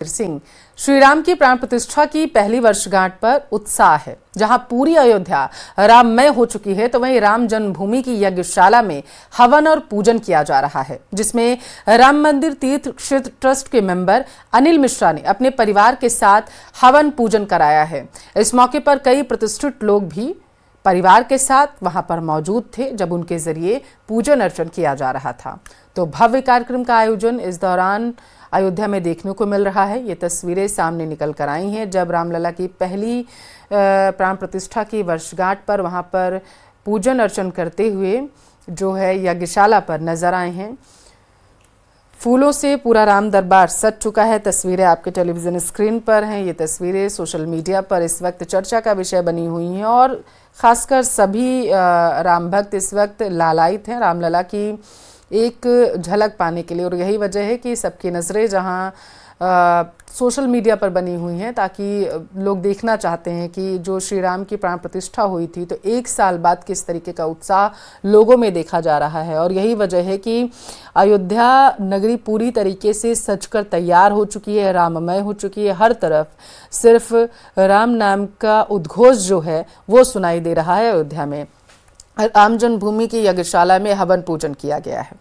सिंह। श्री राम की प्राण प्रतिष्ठा की पहली वर्षगांठ पर उत्साह है। जहां पूरी अयोध्या राममय हो चुकी है, तो वहीं राम जन्मभूमि की यज्ञशाला में हवन और पूजन किया जा रहा है, जिसमें राम मंदिर तीर्थ क्षेत्र ट्रस्ट के मेंबर अनिल मिश्रा ने अपने परिवार के साथ हवन पूजन कराया है। इस मौके पर कई प्रतिष्ठित लोग भी परिवार के साथ वहां पर मौजूद थे, जब उनके जरिए पूजन अर्चन किया जा रहा था। तो भव्य कार्यक्रम का आयोजन इस दौरान अयोध्या में देखने को मिल रहा है। ये तस्वीरें सामने निकल कर आई हैं, जब रामलला की पहली प्राण प्रतिष्ठा की वर्षगांठ पर वहां पर पूजन अर्चन करते हुए जो है यज्ञशाला पर नजर आए हैं। फूलों से पूरा राम दरबार सज चुका है। तस्वीरें आपके टेलीविजन स्क्रीन पर हैं। ये तस्वीरें सोशल मीडिया पर इस वक्त चर्चा का विषय बनी हुई हैं और खासकर सभी राम भक्त इस वक्त लालायित हैं रामलला की एक झलक पाने के लिए। और यही वजह है कि सबकी नज़रें जहां सोशल मीडिया पर बनी हुई हैं, ताकि लोग देखना चाहते हैं कि जो श्री राम की प्राण प्रतिष्ठा हुई थी, तो एक साल बाद किस तरीके का उत्साह लोगों में देखा जा रहा है। और यही वजह है कि अयोध्या नगरी पूरी तरीके से सजकर तैयार हो चुकी है, राममय हो चुकी है। हर तरफ सिर्फ राम नाम का उद्घोष जो है वो सुनाई दे रहा है। अयोध्या में राम जन्मभूमि की यज्ञशाला में हवन पूजन किया गया है।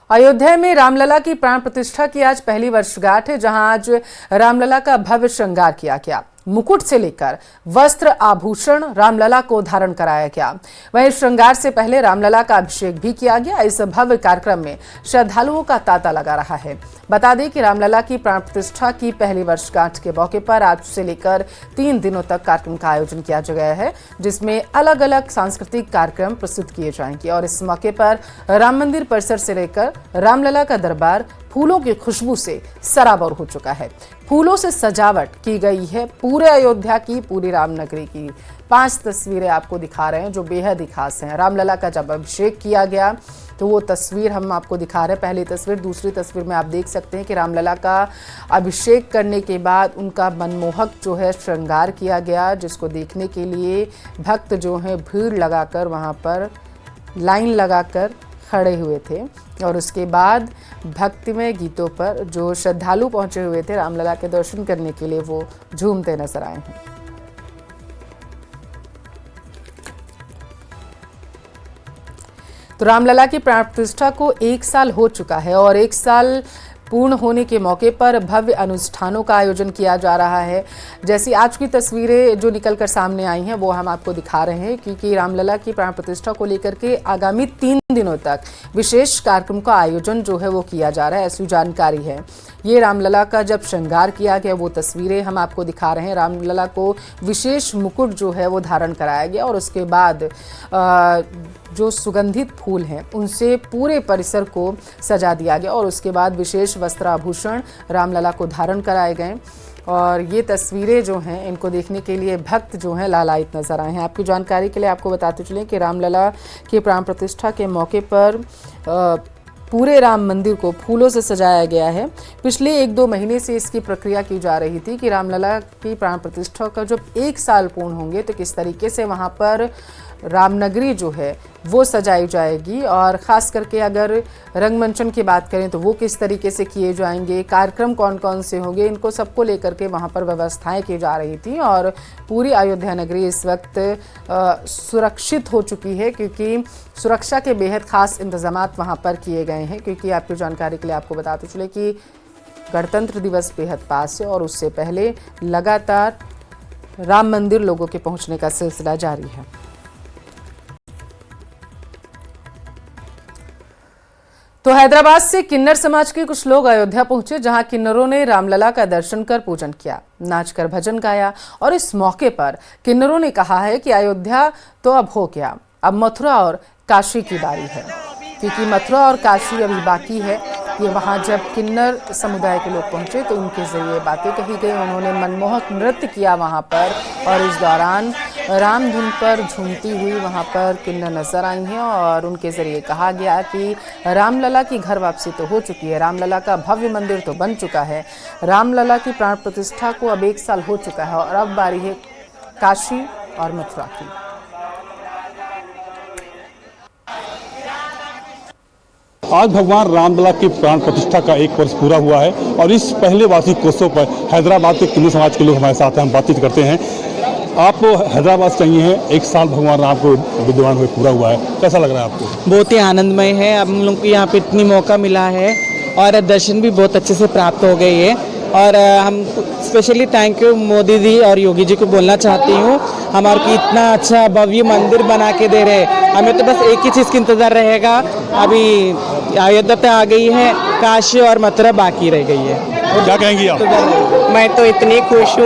अयोध्या में रामलला की प्राण प्रतिष्ठा की आज पहली वर्षगांठ है, जहां आज रामलला का भव्य श्रृंगार किया गया। मुकुट से लेकर वस्त्र आभूषण रामलला को धारण कराया गया। वहीं श्रृंगार से पहले रामलला का अभिषेक भी किया गया। इस भव्य कार्यक्रम में श्रद्धालुओं का तांता लगा रहा है। बता दें कि रामलला की प्राण प्रतिष्ठा की पहली वर्षगांठ के मौके पर आज से लेकर 3 दिनों तक कार्यक्रम का आयोजन किया गया है, जिसमें अलग अलग सांस्कृतिक कार्यक्रम प्रस्तुत किए जाएंगे। और इस मौके पर राम मंदिर परिसर से लेकर रामलला का दरबार फूलों की खुशबू से सराबोर हो चुका है। फूलों से सजावट की गई है पूरे अयोध्या की, पूरी रामनगरी की। 5 तस्वीरें आपको दिखा रहे हैं जो बेहद ही खास हैं। रामलला का जब अभिषेक किया गया तो वो तस्वीर हम आपको दिखा रहे हैं, पहली तस्वीर। दूसरी तस्वीर में आप देख सकते हैं कि रामलला का अभिषेक करने के बाद उनका मनमोहक जो है श्रृंगार किया गया, जिसको देखने के लिए भक्त जो हैं भीड़ लगाकर वहाँ पर लाइन लगाकर खड़े हुए थे। और उसके बाद भक्तिमय गीतों पर जो श्रद्धालु पहुंचे हुए थे रामलला के दर्शन करने के लिए, वो झूमते नजर आए हैं। तो रामलला की प्राण प्रतिष्ठा को 1 साल हो चुका है और 1 साल पूर्ण होने के मौके पर भव्य अनुष्ठानों का आयोजन किया जा रहा है। जैसी आज की तस्वीरें जो निकलकर सामने आई हैं वो हम आपको दिखा रहे हैं, क्योंकि रामलला की प्राण प्रतिष्ठा को लेकर के आगामी 3 दिनों तक विशेष कार्यक्रम का आयोजन जो है वो किया जा रहा है, ऐसी जानकारी है। ये रामलला का जब श्रृंगार किया गया वो तस्वीरें हम आपको दिखा रहे हैं। रामलला को विशेष मुकुट जो है वो धारण कराया गया और उसके बाद जो सुगंधित फूल हैं उनसे पूरे परिसर को सजा दिया गया और उसके बाद विशेष वस्त्राभूषण रामलला को धारण कराए गए। और ये तस्वीरें जो हैं इनको देखने के लिए भक्त जो हैं लालायित नजर आए हैं। आपकी जानकारी के लिए आपको बताते चलें कि रामलला की प्राण प्रतिष्ठा के मौके पर पूरे राम मंदिर को फूलों से सजाया गया है। पिछले 1-2 महीने से इसकी प्रक्रिया की जा रही थी कि रामलला की प्राण प्रतिष्ठा का जब 1 साल पूर्ण होंगे तो किस तरीके से वहाँ पर रामनगरी जो है वो सजाई जाएगी। और ख़ास करके अगर रंगमंचन की बात करें तो वो किस तरीके से किए जाएंगे, कार्यक्रम कौन कौन से होंगे, इनको सबको लेकर के वहाँ पर व्यवस्थाएं की जा रही थी। और पूरी अयोध्या नगरी इस वक्त सुरक्षित हो चुकी है, क्योंकि सुरक्षा के बेहद खास इंतजामात वहाँ पर किए गए हैं। क्योंकि आपकी जानकारी के लिए आपको बताते चले कि गणतंत्र दिवस बेहद पास है और उससे पहले लगातार राम मंदिर लोगों के पहुँचने का सिलसिला जारी है। तो हैदराबाद से किन्नर समाज के कुछ लोग अयोध्या पहुंचे, जहां किन्नरों ने रामलला का दर्शन कर पूजन किया, नाचकर भजन गाया। और इस मौके पर किन्नरों ने कहा है कि अयोध्या तो अब हो गया, अब मथुरा और काशी की बारी है, क्योंकि मथुरा और काशी अभी बाकी है। ये वहाँ जब किन्नर समुदाय के लोग पहुंचे तो उनके जरिए बातें कही गई, उन्होंने मनमोहक नृत्य किया वहाँ पर। और इस दौरान राम धुन पर झूमती हुई वहाँ पर किन्नर नजर आई हैं और उनके जरिए कहा गया कि रामलला की घर वापसी तो हो चुकी है, रामलला का भव्य मंदिर तो बन चुका है, रामलला की प्राण प्रतिष्ठा को अब 1 साल हो चुका है और अब बारी है काशी और मथुरा की। आज भगवान रामलला की प्राण प्रतिष्ठा का 1 वर्ष पूरा हुआ है और इस पहले वार्षिक उत्सव पर हैदराबाद के किन्नर समाज के लोग हमारे साथ हैं, हम बातचीत करते हैं। आप हैदराबाद से आई हैं, 1 साल भगवान राम को विद्यमान हुए पूरा हुआ है, कैसा लग रहा है आपको? बहुत ही आनंदमय है। हम लोग को यहाँ पे इतनी मौका मिला है और दर्शन भी बहुत अच्छे से प्राप्त हो गए है और हम specially thank you Modi ji और योगी जी को बोलना चाहती हूँ, हमारे को इतना अच्छा भव्य मंदिर बना के दे रहे। हमें तो बस एक ही चीज़ की इंतज़ार रहेगा, अभी अयोध्या पे आ गई है, काशी और मथुरा बाकी रह गई है। क्या कहेंगी आप? मैं तो इतनी खुश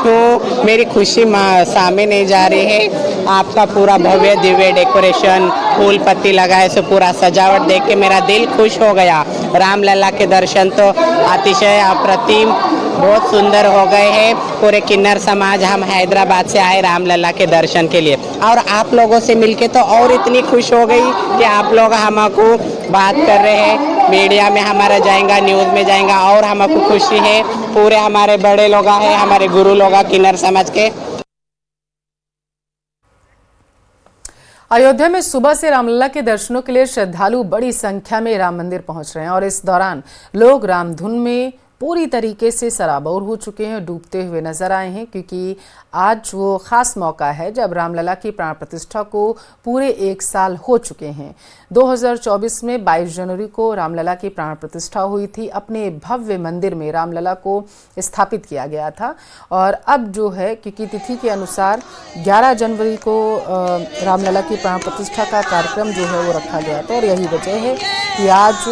हूँ, मेरी खुशी सामने नहीं जा रही है। आपका पूरा भव्य दिव्य डेकोरेशन, फूल पत्ती लगाए से पूरा सजावट देख के मेरा दिल खुश हो गया। रामलला के दर्शन तो अतिशय अप्रतिम बहुत सुंदर हो गए हैं। पूरे किन्नर समाज हम हैदराबाद से आए रामलला के दर्शन के लिए और आप लोगों से मिलके तो और इतनी खुश हो गई कि आप लोग हमको बात कर रहे हैं, मीडिया में हमारा जाएगा, न्यूज़ में जाएगा और हमको खुशी है। पूरे हमारे बड़े लोग हैं, हमारे गुरु लोग किन्नर समाज के। अयोध्या में सुबह से रामलला के दर्शनों के लिए श्रद्धालु बड़ी संख्या में राम मंदिर पहुंच रहे हैं और इस दौरान लोग रामधुन में पूरी तरीके से सराबोर हो चुके हैं, डूबते हुए नजर आए हैं, क्योंकि आज वो खास मौका है जब रामलला की प्राण प्रतिष्ठा को पूरे 1 साल हो चुके हैं। 2024 में 22 जनवरी को रामलला की प्राण प्रतिष्ठा हुई थी। अपने भव्य मंदिर में रामलला को स्थापित किया गया था और अब जो है, क्योंकि तिथि के अनुसार 11 जनवरी को रामलला की प्राण प्रतिष्ठा का कार्यक्रम जो है वो रखा गया था और यही वजह है कि आज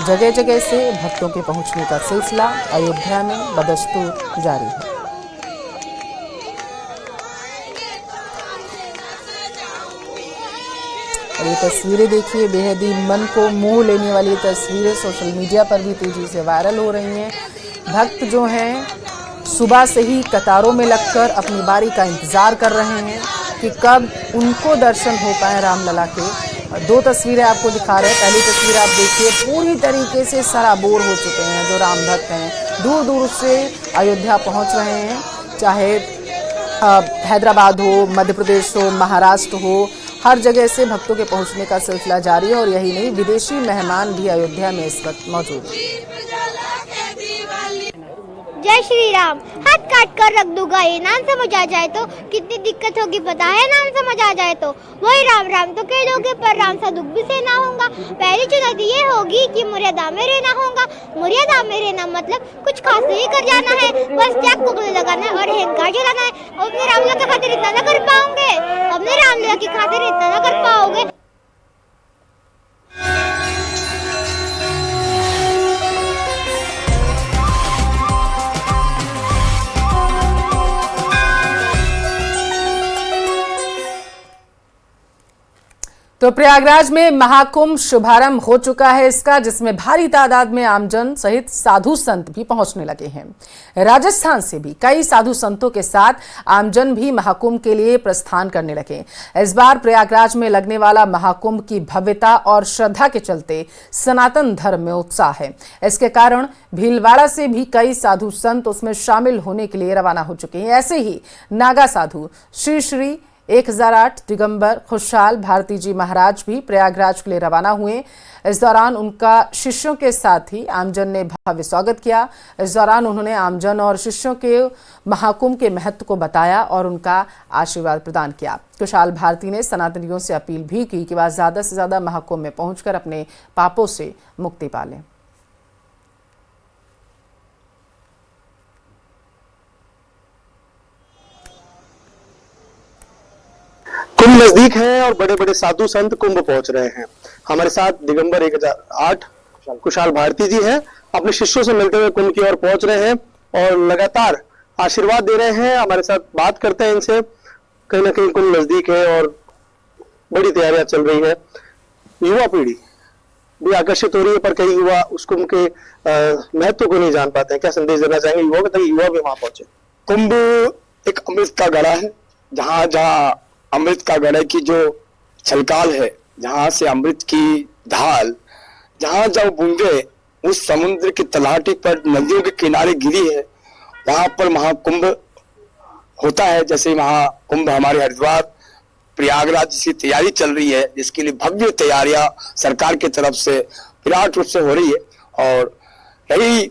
जगह जगह से भक्तों के पहुंचने का सिलसिला अयोध्या में बदस्तूर जारी है। और ये तस्वीरें देखिए, बेहद ही मन को मोह लेने वाली तस्वीरें सोशल मीडिया पर भी तेजी से वायरल हो रही हैं। भक्त जो हैं सुबह से ही कतारों में लगकर अपनी बारी का इंतजार कर रहे हैं कि कब उनको दर्शन हो पाए रामलला के। 2 तस्वीरें आपको दिखा रहे हैं। पहली तस्वीर आप देखिए, पूरी तरीके से सराबोर हो चुके हैं जो राम भक्त हैं, दूर दूर से अयोध्या पहुंच रहे हैं, चाहे हैदराबाद हो, मध्य प्रदेश हो, महाराष्ट्र हो, हर जगह से भक्तों के पहुंचने का सिलसिला जारी है। और यही नहीं, विदेशी मेहमान भी अयोध्या में इस वक्त मौजूद हैं। जय श्री राम। हाथ काट कर रख दूंगा, ये नाम समझ आ जाए तो कितनी दिक्कत होगी पता है, नाम समझ आ जाए तो वही राम राम तो कह दोगे, पर राम सा दुख भी सहना होगा। पहली चुनौती ये होगी कि मर्यादा में रहना होगा। मर्यादा में रहना मतलब कुछ खास नहीं कर जाना है, बस त्याग को गले लगाना है और अहंकार जलाना है। अपने रामलला की खातिर इतना न कर पाओगे, अपने रामलला की खातिर इतना न कर पाओगे। तो प्रयागराज में महाकुंभ शुभारंभ हो चुका है इसका, जिसमें भारी तादाद में आमजन सहित साधु संत भी पहुंचने लगे हैं। राजस्थान से भी कई साधु संतों के साथ आमजन भी महाकुंभ के लिए प्रस्थान करने लगे। इस बार प्रयागराज में लगने वाला महाकुंभ की भव्यता और श्रद्धा के चलते सनातन धर्म में उत्साह है। इसके कारण भीलवाड़ा से भी कई साधु संत उसमें शामिल होने के लिए रवाना हो चुके हैं। ऐसे ही नागा साधु श्री श्री 1008 दिगंबर खुशहाल भारती जी महाराज भी प्रयागराज के लिए रवाना हुए। इस दौरान उनका शिष्यों के साथ ही आमजन ने भव्य स्वागत किया। इस दौरान उन्होंने आमजन और शिष्यों के महाकुंभ के महत्व को बताया और उनका आशीर्वाद प्रदान किया। खुशहाल भारती ने सनातनियों से अपील भी की कि वह ज्यादा से ज्यादा महाकुंभ में पहुंचकर अपने पापों से मुक्ति पालें। कुंभ नजदीक है और बड़े बड़े साधु संत कुंभ पहुंच रहे हैं। हमारे साथ दिगंबर 1008 खुशहाल भारती जी हैं, अपने शिष्यों से मिलते हुए कुंभ की ओर पहुंच रहे हैं और लगातार आशीर्वाद दे रहे हैं। हमारे साथ बात करते हैं इनसे। कहीं ना कहीं कुंभ नजदीक है और बड़ी तैयारियां चल रही है। युवा पीढ़ी भी आकर्षित हो रही है, पर कई युवा उस कुंभ के महत्व को नहीं जान पाते हैं। क्या संदेश देना चाहेंगे युवाओं को ताकि युवा भी वहां पहुंचे? कुंभ एक अमृत का गढ़ा है, जहां जहां अमृत का गढ़े की जो छलकाल है, जहां से अमृत की ढाल, जहां जब बूंदे उस समुद्र के तलहटी पर नदियों के किनारे गिरी है, वहां पर महाकुंभ होता है। जैसे महाकुंभ हमारे हरिद्वार प्रयागराज की तैयारी चल रही है, जिसके लिए भव्य तैयारियां सरकार की तरफ से विराट रूप से हो रही है। और यही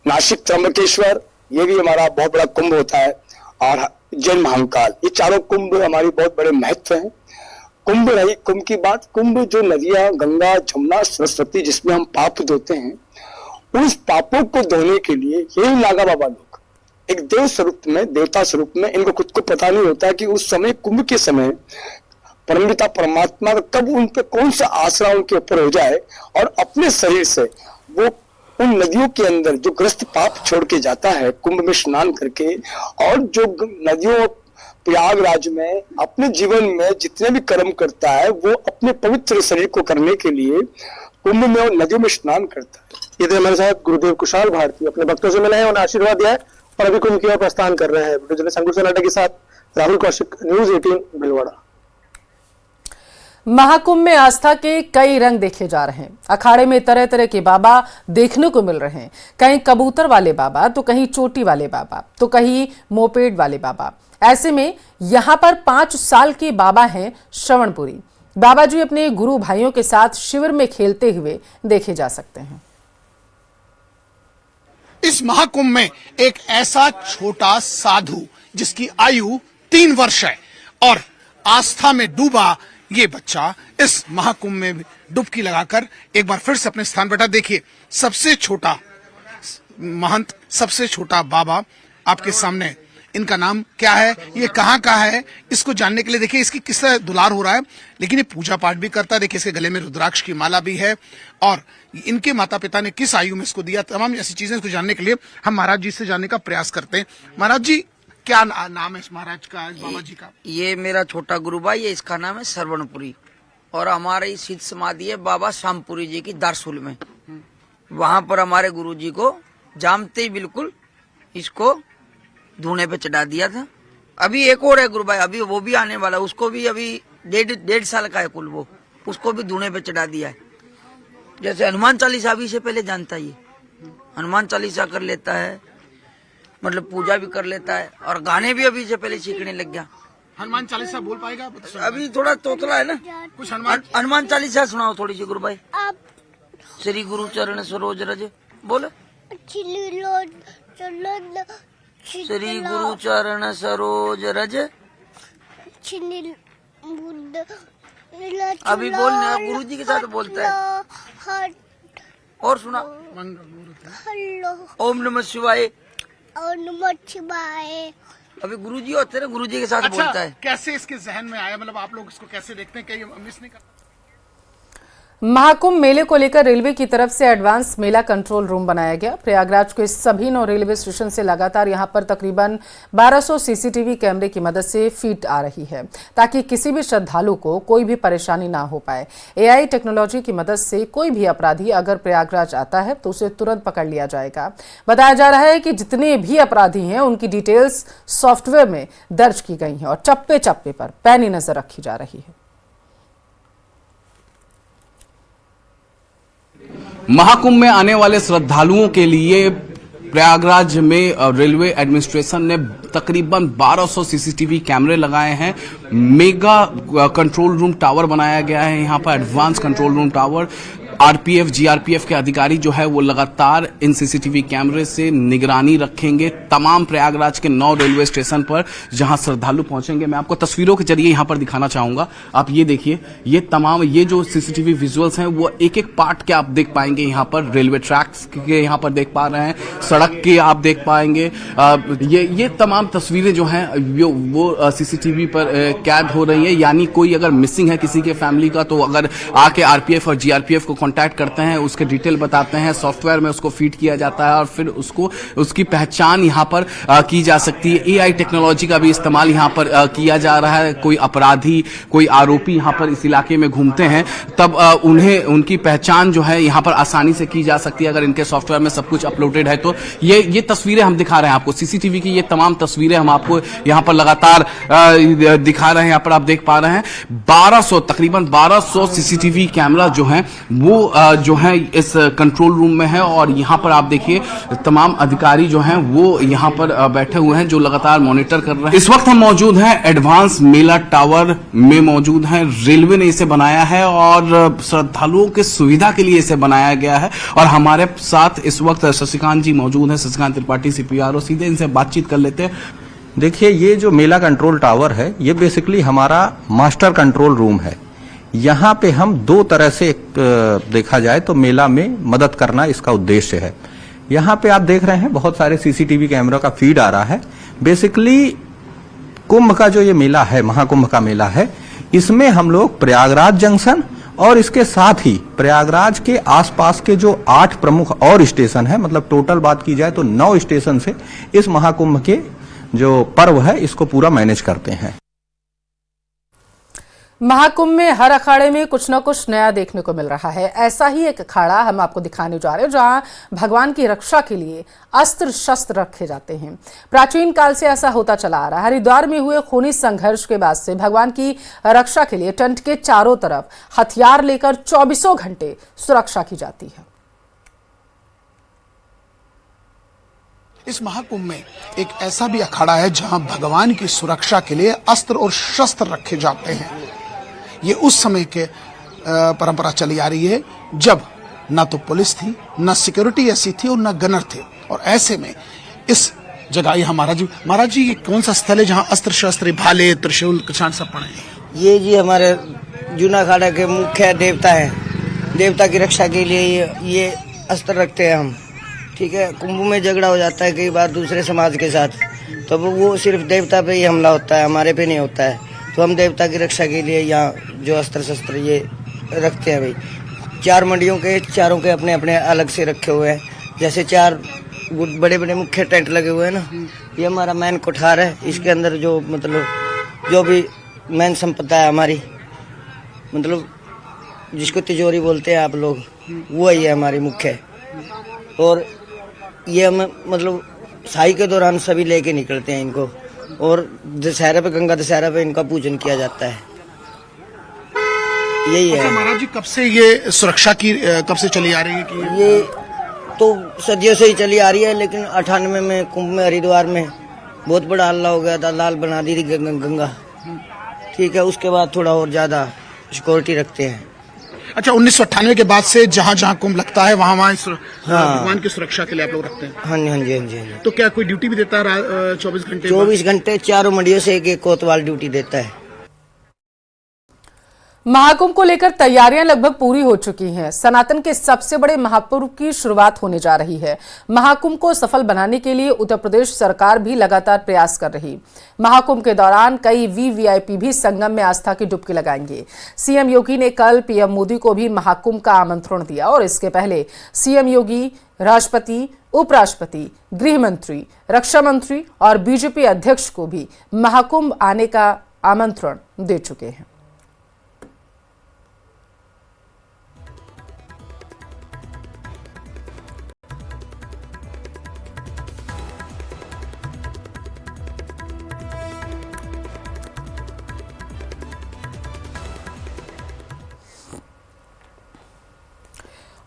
नासिक त्र्यंबकेश्वर, ये भी हमारा बहुत बड़ा कुंभ होता है, और उज्जैन महाकाल, ये चारों कुंभ हमारी बहुत बड़े महत्व हैं। कुंभ रही कुंभ की बात, कुंभ जो नदियां गंगा, जमुना, सरस्वती, जिसमें हम पाप धोते हैं, उस पापों को धोने के लिए यही नागा बाबा लोग एक देव स्वरूप में, देवता स्वरूप में, इनको खुद को पता नहीं होता कि उस समय कुंभ के समय परमपिता परमात्मा का कब उन पे कौन सा आसरा उनके ऊपर हो जाए और अपने शरीर से वो उन नदियों के अंदर जो ग्रस्त पाप छोड़ के जाता है कुंभ में स्नान करके, और जो नदियों प्रयागराज में अपने जीवन में जितने भी कर्म करता है वो अपने पवित्र शरीर को करने के लिए कुंभ में और नदियों में स्नान करता है। ये थे हमारे साथ गुरुदेव कुशाल भारती, अपने भक्तों से मिले हैं, उन्हें आशीर्वाद दिया है और अभी कुंभ की ओर प्रस्थान कर रहे हैं। वीडियो जर्नलिस्ट अंकुर सनाटा के साथ राहुल कौशिक, न्यूज़ 18 भिलवाड़ा। महाकुंभ में आस्था के कई रंग देखे जा रहे हैं। अखाड़े में तरह तरह के बाबा देखने को मिल रहे हैं। कहीं कबूतर वाले बाबा, तो कहीं चोटी वाले बाबा, तो कहीं मोपेड वाले बाबा। ऐसे में यहां पर 5 साल के बाबा हैं श्रवणपुरी। बाबा जी अपने गुरु भाइयों के साथ शिविर में खेलते हुए देखे जा सकते हैं। इस महाकुंभ में एक ऐसा छोटा साधु जिसकी आयु 3 वर्ष है और आस्था में डूबा ये बच्चा इस महाकुंभ में डुबकी लगाकर एक बार फिर से अपने स्थान पर बैठा। देखिए, सबसे छोटा महंत, सबसे छोटा बाबा आपके सामने। इनका नाम क्या है, ये कहाँ का है, इसको जानने के लिए देखिए इसकी किस तरह दुलार हो रहा है। लेकिन ये पूजा पाठ भी करता है। देखिए, इसके गले में रुद्राक्ष की माला भी है और इनके माता पिता ने किस आयु में इसको दिया, तमाम ऐसी चीजें इसको जानने के लिए हम महाराज जी से जानने का प्रयास करते हैं। महाराज जी, क्या नाम है इस महाराज का, इस बाबा जी का? ये मेरा छोटा गुरु भाई है, इसका नाम है श्रवणपुरी। और हमारी सिद्ध समाधि है बाबा श्यामपुरी जी की दारसूल में। वहां पर हमारे गुरु जी को जानते ही बिल्कुल इसको धूने पे चढ़ा दिया था। अभी एक और है गुरु भाई, अभी वो भी आने वाला, उसको भी अभी 1.5 साल का है कुल, वो उसको भी धूने पे चढ़ा दिया है। जैसे हनुमान चालीसा भी से पहले जानता है, ये हनुमान चालीसा कर लेता है, मतलब पूजा भी कर लेता है और गाने भी अभी से पहले सीखने लग गया। हनुमान चालीसा बोल पाएगा? अभी थोड़ा तोतला है ना, कुछ हनुमान चालीसा सुनाओ थोड़ी सी गुरु भाई। श्री गुरु चरण सरोज रज बोले। श्री गुरु चरण सरोज रज। अभी बोलने गुरु जी के साथ बोलता है और सुना। ओम नमः शिवाय। अभी गुरु जी होते हैं ना, गुरु जी के साथ बोलता है। कैसे इसके जहन में आया, मतलब आप लोग इसको कैसे देखते हैं, क्या ये मिस नहीं करते? महाकुंभ मेले को लेकर रेलवे की तरफ से एडवांस मेला कंट्रोल रूम बनाया गया। प्रयागराज के सभी 9 रेलवे स्टेशन से लगातार यहां पर तकरीबन 1200 सीसीटीवी कैमरे की मदद से फीड आ रही है, ताकि किसी भी श्रद्धालु को कोई भी परेशानी ना हो पाए। एआई टेक्नोलॉजी की मदद से कोई भी अपराधी अगर प्रयागराज आता है तो उसे तुरंत पकड़ लिया जाएगा। बताया जा रहा है कि जितने भी अपराधी हैं उनकी डिटेल्स सॉफ्टवेयर में दर्ज की गई हैं और चप्पे चप्पे पर पैनी नजर रखी जा रही है। महाकुंभ में आने वाले श्रद्धालुओं के लिए प्रयागराज में रेलवे एडमिनिस्ट्रेशन ने तकरीबन 1200 सीसीटीवी कैमरे लगाए हैं। मेगा कंट्रोल रूम टावर बनाया गया है यहाँ पर, advance control room tower. RPF, GRPF के अधिकारी जो है वो लगातार इन सीसीटीवी कैमरे से निगरानी रखेंगे तमाम प्रयागराज के 9 रेलवे स्टेशन पर जहां श्रद्धालु पहुंचेंगे। मैं आपको तस्वीरों के जरिए यहां पर दिखाना चाहूंगा। आप ये देखिए, ये तमाम ये जो सीसीटीवी विजुअल्स हैं वो एक एक पार्ट के आप देख पाएंगे यहाँ पर। रेलवे ट्रैक्स के यहाँ पर देख पा रहे हैं, सड़क के आप देख पाएंगे। ये तमाम तस्वीरें जो हैं वो सीसीटीवी पर कैद हो रही है। यानी कोई अगर मिसिंग है किसी के फैमिली का, तो अगर आके आरपीएफ और जीआरपीएफ को कांटेक्ट करते हैं, उसके डिटेल बताते हैं, सॉफ्टवेयर में उसको फीड किया जाता है और फिर उसकी पहचान यहाँ पर की जा सकती है। एआई टेक्नोलॉजी का भी इस्तेमाल यहाँ पर किया जा रहा है। कोई अपराधी, कोई आरोपी यहाँ पर इस इलाके में घूमते हैं, तब उनकी पहचान जो है यहाँ पर आसानी से की जा सकती है अगर इनके सॉफ्टवेयर में सब कुछ अपलोडेड है। तो ये तस्वीरें हम दिखा रहे हैं आपको, सीसीटीवी की ये तमाम तस्वीरें हम आपको यहाँ पर लगातार दिखा रहे हैं। यहाँ पर आप देख पा रहे हैं तकरीबन 1200 सीसीटीवी कैमरा जो है वो जो है इस कंट्रोल रूम में है और यहाँ पर आप देखिए तमाम अधिकारी जो हैं वो यहाँ पर बैठे हुए हैं जो लगातार मॉनिटर कर रहे हैं। इस वक्त हम मौजूद हैं एडवांस मेला टावर में मौजूद हैं। रेलवे ने इसे बनाया है और श्रद्धालुओं की सुविधा के लिए इसे बनाया गया है और हमारे साथ इस वक्त शशिकांत जी मौजूद हैं, शशिकांत त्रिपाठी CPRO। सीधे इनसे बातचीत कर लेते हैं। देखिए, ये जो मेला कंट्रोल टावर है ये बेसिकली हमारा मास्टर कंट्रोल रूम है। यहाँ पे हम दो तरह से देखा जाए तो मेला में मदद करना इसका उद्देश्य है। यहाँ पे आप देख रहे हैं बहुत सारे CCTV कैमरा का फीड आ रहा है। बेसिकली कुंभ का जो ये मेला है, महाकुंभ का मेला है, इसमें हम लोग प्रयागराज जंक्शन और इसके साथ ही प्रयागराज के आसपास के जो 8 प्रमुख और स्टेशन है, मतलब टोटल बात की जाए तो 9 स्टेशन से इस महाकुंभ के जो पर्व है इसको पूरा मैनेज करते हैं। महाकुंभ में हर अखाड़े में कुछ न कुछ नया देखने को मिल रहा है। ऐसा ही एक अखाड़ा हम आपको दिखाने जा रहे हैं जहां भगवान की रक्षा के लिए अस्त्र शस्त्र रखे जाते हैं। प्राचीन काल से ऐसा होता चला आ रहा है। हरिद्वार में हुए खूनी संघर्ष के बाद से भगवान की रक्षा के लिए टेंट के चारों तरफ हथियार लेकर 24 घंटे सुरक्षा की जाती है। इस महाकुंभ में एक ऐसा भी अखाड़ा है जहां भगवान की सुरक्षा के लिए अस्त्र और शस्त्र रखे जाते हैं। ये उस समय के परंपरा चली आ रही है जब न तो पुलिस थी, न सिक्योरिटी ऐसी थी और न गनर थे। और ऐसे में इस जगह यहाँ महाराज जी ये कौन सा स्थल है जहाँ अस्त्र शस्त्र, भाले, त्रिशूल, किसान सब पड़े हैं? ये जी हमारे जूना अखाड़ा के मुख्य देवता है। देवता की रक्षा के लिए ये अस्त्र रखते हैं हम। ठीक है, कुंभ में झगड़ा हो जाता है कई बार दूसरे समाज के साथ, तो वो सिर्फ देवता पे ही हमला होता है, हमारे पे नहीं होता है। तो हम देवता की रक्षा के लिए यहाँ जो अस्त्र शस्त्र ये रखते हैं भाई। 4 मंडियों के चारों के अपने अपने अलग से रखे हुए हैं। जैसे 4 बड़े बड़े मुख्य टेंट लगे हुए हैं ना, ये हमारा मैन कोठार है। इसके अंदर जो मतलब जो भी मैन संपदा है हमारी, मतलब जिसको तिजोरी बोलते हैं आप लोग, वो ही है हमारी मुख्य। और ये हम मतलब साई के दौरान सभी लेके निकलते हैं इनको, और दशहरा पे, गंगा दशहरा पे इनका पूजन किया जाता है। यही है। महाराज जी कब से ये सुरक्षा की कब से चली आ रही है कि ये तो सदियों से ही चली आ रही है, लेकिन 98 में कुंभ में हरिद्वार में बहुत बड़ा हल्ला हो गया था, लाल बना दी थी गंगा। ठीक है, उसके बाद थोड़ा और ज्यादा सिक्योरिटी रखते हैं। अच्छा, 1998 के बाद से जहाँ जहाँ कुंभ लगता है वहाँ भगवान की सुरक्षा के लिए आप लोग रखते हैं? हाँ जी। तो क्या कोई ड्यूटी भी देता है 24 घंटे? 24 घंटे चारों मंडियों से एक कोतवाल ड्यूटी देता है। महाकुंभ को लेकर तैयारियां लगभग पूरी हो चुकी हैं। सनातन के सबसे बड़े महापर्व की शुरुआत होने जा रही है। महाकुंभ को सफल बनाने के लिए उत्तर प्रदेश सरकार भी लगातार प्रयास कर रही। महाकुंभ के दौरान कई VVIP भी संगम में आस्था की डुबकी लगाएंगे। सीएम योगी ने कल PM मोदी को भी महाकुंभ का आमंत्रण दिया और इसके पहले सीएम योगी राष्ट्रपति, उपराष्ट्रपति, गृह मंत्री, रक्षा मंत्री और बीजेपी अध्यक्ष को भी महाकुंभ आने का आमंत्रण दे चुके हैं।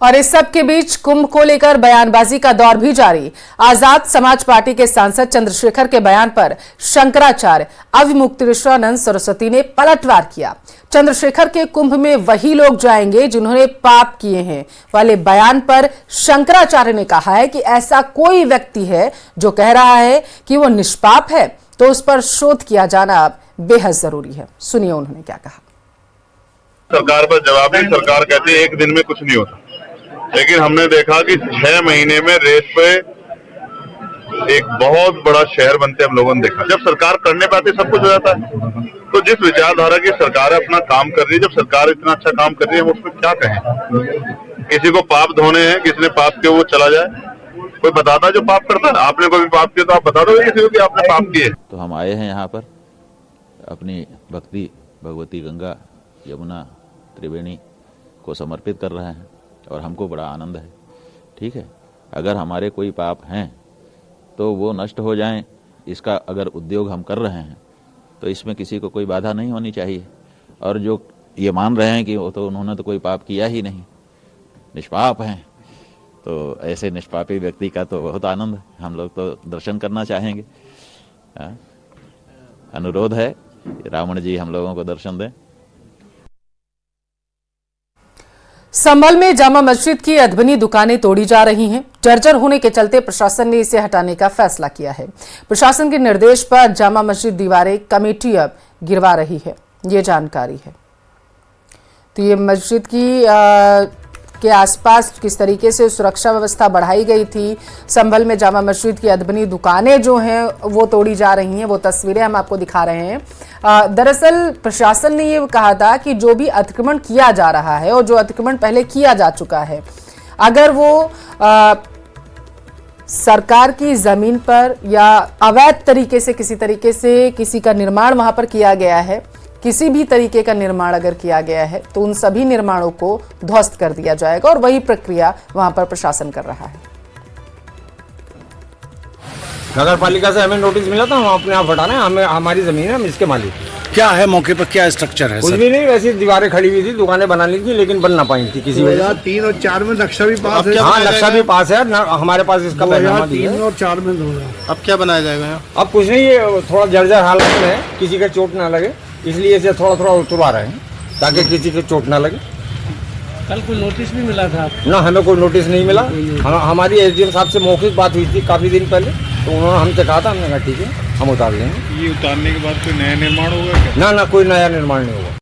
और इस सब के बीच कुंभ को लेकर बयानबाजी का दौर भी जारी। आजाद समाज पार्टी के सांसद चंद्रशेखर के बयान पर शंकराचार्य अविमुक्तेश्वरानंद सरस्वती ने पलटवार किया। चंद्रशेखर के कुंभ में वही लोग जाएंगे जिन्होंने पाप किए हैं वाले बयान पर शंकराचार्य ने कहा है कि ऐसा कोई व्यक्ति है जो कह रहा है कि वो निष्पाप है तो उस पर शोध किया जाना बेहद जरूरी है। सुनिए उन्होंने क्या कहा। सरकार पर जवाब नहीं, सरकार कहती है एक दिन में कुछ नहीं होता, लेकिन हमने देखा कि 6 महीने में रेत पे एक बहुत बड़ा शहर बनते हम लोगों ने देखा। जब सरकार करने पे आती सब कुछ हो जाता है। तो जिस विचारधारा की सरकार अपना काम कर रही है, जब सरकार इतना अच्छा काम कर रही है, हम उसमें क्या कहें। किसी को पाप धोने हैं, किसी ने पाप किया वो चला जाए। कोई बताता जो पाप करता है, आपने कोई पाप किया तो आप बता दो किसी को कि आपने पाप किए। तो हम आए हैं यहाँ पर अपनी भक्ति भगवती गंगा यमुना त्रिवेणी को समर्पित कर रहे हैं और हमको बड़ा आनंद है। ठीक है, अगर हमारे कोई पाप हैं तो वो नष्ट हो जाएं, इसका अगर उद्योग हम कर रहे हैं तो इसमें किसी को कोई बाधा नहीं होनी चाहिए। और जो ये मान रहे हैं कि वो तो उन्होंने तो कोई पाप किया ही नहीं, निष्पाप हैं, तो ऐसे निष्पापी व्यक्ति का तो बहुत आनंद है। हम लोग तो दर्शन करना चाहेंगे। अनुरोध है रावण जी हम लोगों को दर्शन दें। संभल में जामा मस्जिद की अधबनी दुकानें तोड़ी जा रही हैं। जर्जर होने के चलते प्रशासन ने इसे हटाने का फैसला किया है। प्रशासन के निर्देश पर जामा मस्जिद दीवारें कमेटी अब गिरवा रही है, ये जानकारी है। तो ये मस्जिद की के आसपास किस तरीके से सुरक्षा व्यवस्था बढ़ाई गई थी, संभल में जामा मस्जिद की अधबनी दुकानें जो हैं वो तोड़ी जा रही हैं, वो तस्वीरें हम आपको दिखा रहे हैं। दरअसल प्रशासन ने ये कहा था कि जो भी अतिक्रमण किया जा रहा है और जो अतिक्रमण पहले किया जा चुका है, अगर वो सरकार की जमीन पर या अवैध तरीके से किसी का निर्माण वहां पर किया गया है, किसी भी तरीके का निर्माण अगर किया गया है तो उन सभी निर्माणों को ध्वस्त कर दिया जाएगा और वही प्रक्रिया वहां पर प्रशासन कर रहा है। नगर पालिका से हमें नोटिस मिला था, हम अपने आप हटा रहे हैं। हमें हमारी जमीन है, हम इसके मालिक। क्या है मौके पर, क्या स्ट्रक्चर है? कुछ भी नहीं, वैसी दीवारें खड़ी हुई थी, दुकानें बना ली थी, लेकिन बन ना पाई थी किसी वजह से। 3 और 4 में नक्शा भी पास है। हाँ, नक्शा भी पास है, हमारे पास इसका पैनामा भी है। 3 और 4 में अब क्या बनाया जाएगा? अब कुछ नहीं, ये थोड़ा जर्जर हालत में है, किसी का चोट ना लगे, इसलिए इसे थोड़ा थोड़ा उतरवा रहे हैं ताकि किसी को चोट ना लगे। कल कोई नोटिस भी मिला था? ना, हमें कोई नोटिस नहीं मिला। हमारी एसडीएम साहब से मौखिक बात हुई थी काफी दिन पहले, तो उन्होंने हमसे कहा था, हमने कहा ठीक है हम उतार लेंगे। ये उतारने के बाद कोई नया निर्माण होगा क्या? ना, कोई नया निर्माण नहीं होगा।